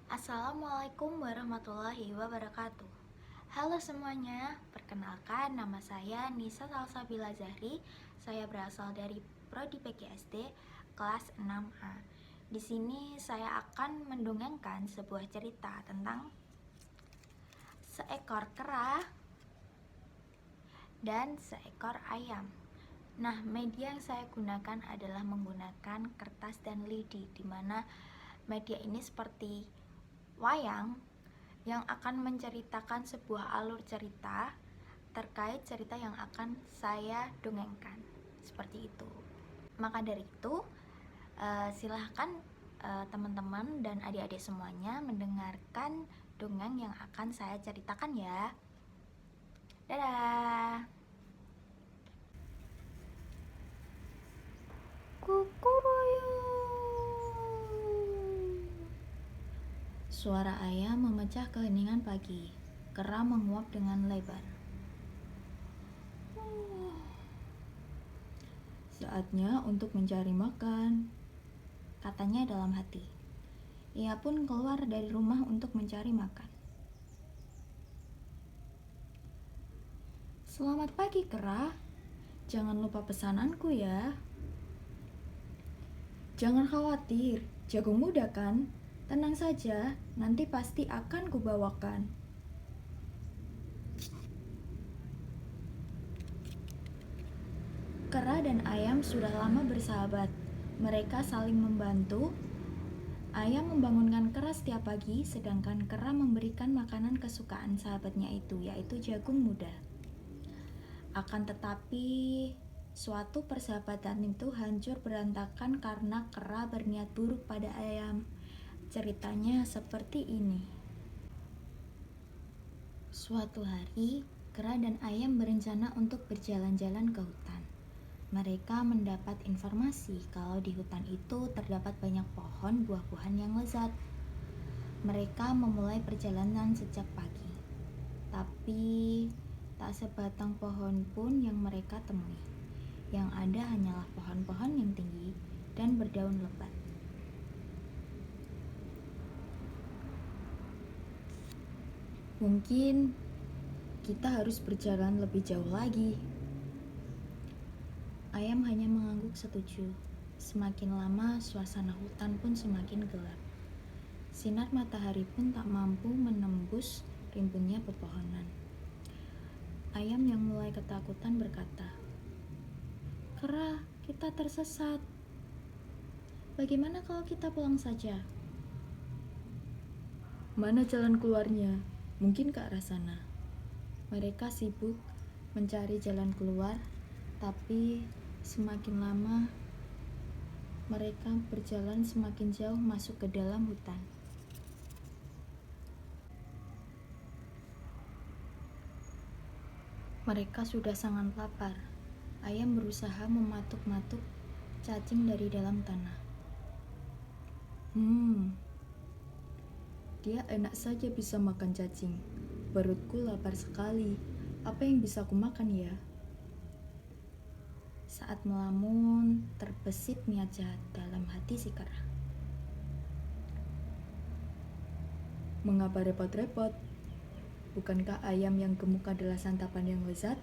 Assalamualaikum warahmatullahi wabarakatuh. Halo semuanya, perkenalkan nama saya Nisa Salsabila Zahri. Saya berasal dari Prodi PGSD kelas 6A. Di sini saya akan mendongengkan sebuah cerita tentang seekor kera dan seekor ayam. Nah, media yang saya gunakan adalah menggunakan kertas dan lidi, di mana media ini seperti wayang yang akan menceritakan sebuah alur cerita terkait cerita yang akan saya dongengkan. Seperti itu. Maka dari itu, silahkan teman-teman dan adik-adik semuanya mendengarkan dongeng yang akan saya ceritakan ya. Dadah. Kukuruyu. Suara ayam memecah keheningan pagi. Kera menguap dengan lebar. Saatnya untuk mencari makan, katanya dalam hati. Ia pun keluar dari rumah untuk mencari makan. Selamat pagi, kera. Jangan lupa pesananku ya. Jangan khawatir, jagung muda kan? Tenang saja, nanti pasti akan kubawakan. Kera dan ayam sudah lama bersahabat. Mereka saling membantu. Ayam membangunkan kera setiap pagi, sedangkan kera memberikan makanan kesukaan sahabatnya itu, yaitu jagung muda. Akan tetapi, suatu persahabatan itu hancur berantakan karena kera berniat buruk pada ayam. Ceritanya seperti ini. Suatu hari, kera dan ayam berencana untuk berjalan-jalan ke hutan. Mereka mendapat informasi kalau di hutan itu terdapat banyak pohon buah-buahan yang lezat. Mereka memulai perjalanan sejak pagi. Tapi tak sebatang pohon pun yang mereka temui. Yang ada hanyalah pohon-pohon yang tinggi dan berdaun lebat. Mungkin kita harus berjalan lebih jauh lagi. Ayam hanya mengangguk setuju. Semakin lama, suasana hutan pun semakin gelap. Sinar matahari pun tak mampu menembus rimbunnya pepohonan. Ayam yang mulai ketakutan berkata, "Kera, kita tersesat. Bagaimana kalau kita pulang saja?" "Mana jalan keluarnya? Mungkin ke arah sana." Mereka sibuk mencari jalan keluar, tapi semakin lama mereka berjalan semakin jauh masuk ke dalam hutan. Mereka sudah sangat lapar. Ayam berusaha mematuk-matuk cacing dari dalam tanah. Dia enak saja bisa makan cacing. Perutku lapar sekali. Apa yang bisa kumakan ya? Saat melamun, terbesit niat jahat dalam hati si kera. Mengapa repot-repot? Bukankah ayam yang gemuk adalah santapan yang lezat?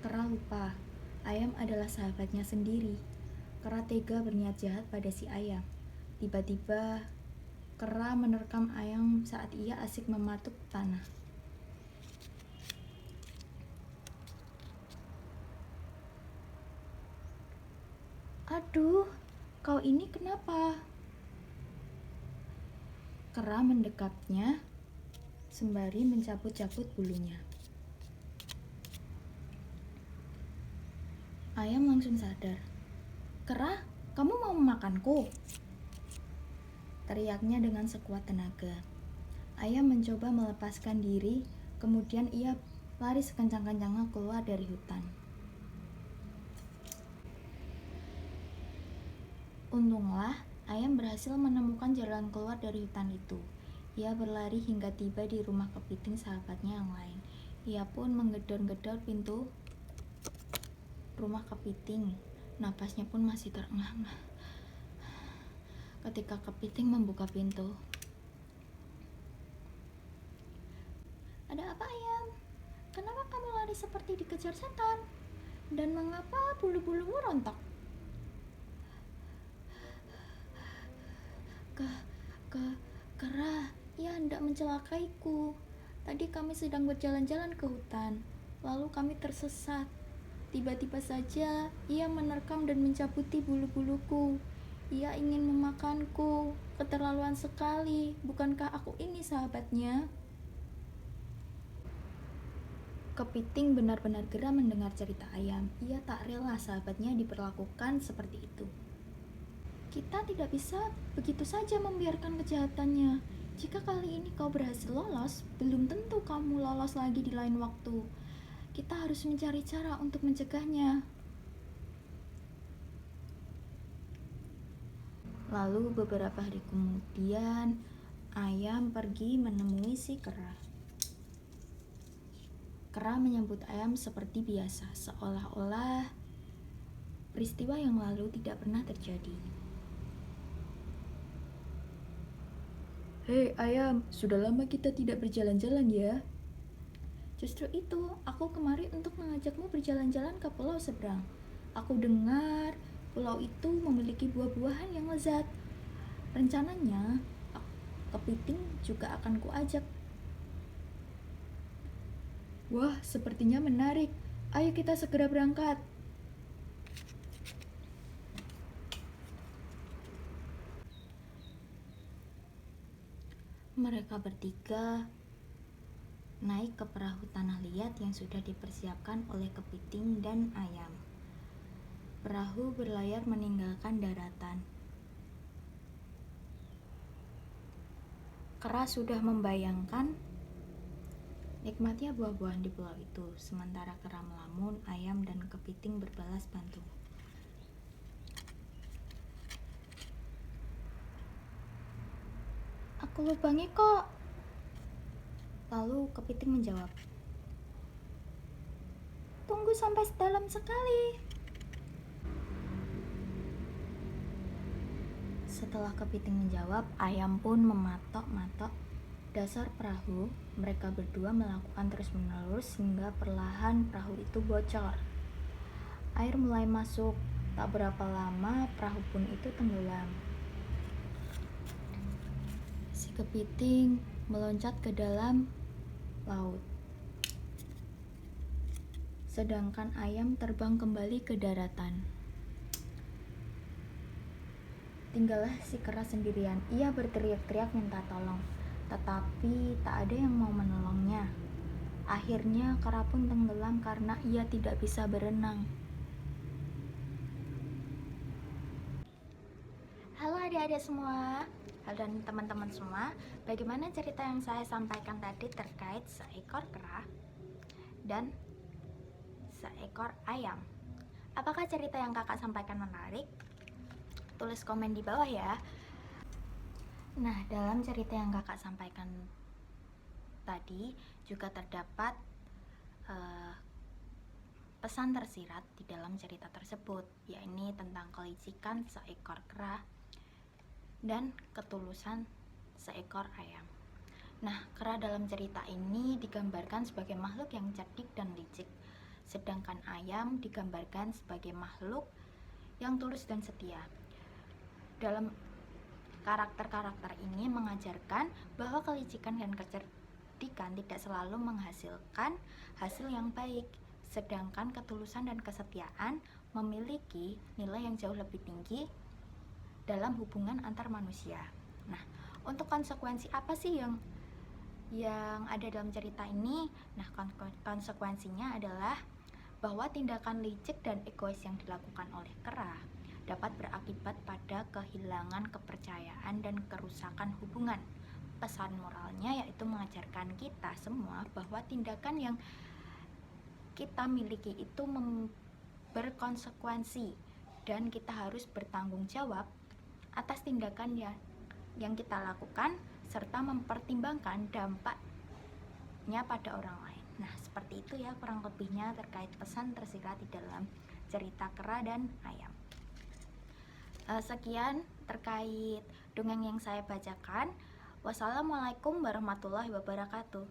Kera lupa, ayam adalah sahabatnya sendiri. Kera tega berniat jahat pada si ayam. Tiba-tiba, kera menerkam ayam saat ia asik mematuk tanah. "Aduh, kau ini kenapa?" Kera mendekapnya sembari mencabut-cabut bulunya. Ayam langsung sadar. "Kera, kamu mau memakanku?" teriaknya dengan sekuat tenaga. Ayam mencoba melepaskan diri, kemudian ia lari sekencang-kencangnya keluar dari hutan. Untunglah, ayam berhasil menemukan jalan keluar dari hutan itu. Ia berlari hingga tiba di rumah kepiting sahabatnya yang lain. Ia pun menggedor-gedor pintu rumah kepiting. Napasnya pun masih terengah-engah. Ketika kepiting membuka pintu, seperti dikejar setan? Dan mengapa bulu-bulumu rontok? Kera, ia hendak mencelakaiku. Tadi kami sedang berjalan-jalan ke hutan, lalu kami tersesat. Tiba-tiba saja ia menerkam dan mencabuti bulu-buluku. Ia ingin memakanku. Keterlaluan sekali. Bukankah aku ini sahabatnya? Kepiting benar-benar geram mendengar cerita ayam. Ia tak rela sahabatnya diperlakukan seperti itu. Kita tidak bisa begitu saja membiarkan kejahatannya. Jika kali ini kau berhasil lolos, belum tentu kamu lolos lagi di lain waktu. Kita harus mencari cara untuk mencegahnya. Lalu beberapa hari kemudian, ayam pergi menemui si kera. Kera menyambut ayam seperti biasa, seolah-olah peristiwa yang lalu tidak pernah terjadi. Hei ayam, sudah lama kita tidak berjalan-jalan ya. Justru itu, aku kemari untuk mengajakmu berjalan-jalan ke pulau seberang. Aku dengar pulau itu memiliki buah-buahan yang lezat. Rencananya, kepiting juga akan kuajak. Wah, sepertinya menarik. Ayo kita segera berangkat. Mereka bertiga naik ke perahu tanah liat yang sudah dipersiapkan oleh kepiting dan ayam. Perahu berlayar meninggalkan daratan. Kera sudah membayangkan nikmatnya buah-buahan di pulau itu, sementara kera melamun, ayam dan kepiting berbalas pantun. Aku lubangi kok. Lalu kepiting menjawab, tunggu sampai dalam sekali. Setelah kepiting menjawab, ayam pun mematok-matok dasar perahu. Mereka berdua melakukan terus-menerus hingga perlahan perahu itu bocor. Air mulai masuk. Tak berapa lama perahu pun itu tenggelam. Si kepiting meloncat ke dalam laut, sedangkan ayam terbang kembali ke daratan. Tinggallah si kera sendirian. Ia berteriak-teriak minta tolong, tetapi tak ada yang mau menolongnya. Akhirnya kera pun tenggelam karena ia tidak bisa berenang. Halo adik-adik semua dan teman-teman semua, bagaimana cerita yang saya sampaikan tadi terkait seekor kera dan seekor ayam? Apakah cerita yang kakak sampaikan menarik? Tulis komen di bawah ya. Nah, dalam cerita yang kakak sampaikan tadi juga terdapat pesan tersirat di dalam cerita tersebut, yakni tentang kelicikan seekor kera dan ketulusan seekor ayam. Nah, kera dalam cerita ini digambarkan sebagai makhluk yang cerdik dan licik, sedangkan ayam digambarkan sebagai makhluk yang tulus dan setia. Dalam karakter-karakter ini mengajarkan bahwa kelicikan dan kecerdikan tidak selalu menghasilkan hasil yang baik, sedangkan ketulusan dan kesetiaan memiliki nilai yang jauh lebih tinggi dalam hubungan antar manusia. Nah, untuk konsekuensi apa sih yang ada dalam cerita ini? Nah, konsekuensinya adalah bahwa tindakan licik dan egois yang dilakukan oleh kera dapat berakibat pada kehilangan kepercayaan dan kerusakan hubungan. Pesan moralnya yaitu mengajarkan kita semua bahwa tindakan yang kita miliki itu berkonsekuensi dan kita harus bertanggung jawab atas tindakan yang kita lakukan serta mempertimbangkan dampaknya pada orang lain. Nah, seperti itu ya kurang lebihnya terkait pesan tersirat di dalam cerita kera dan ayam. Sekian terkait dongeng yang saya bacakan. Wassalamualaikum warahmatullahi wabarakatuh.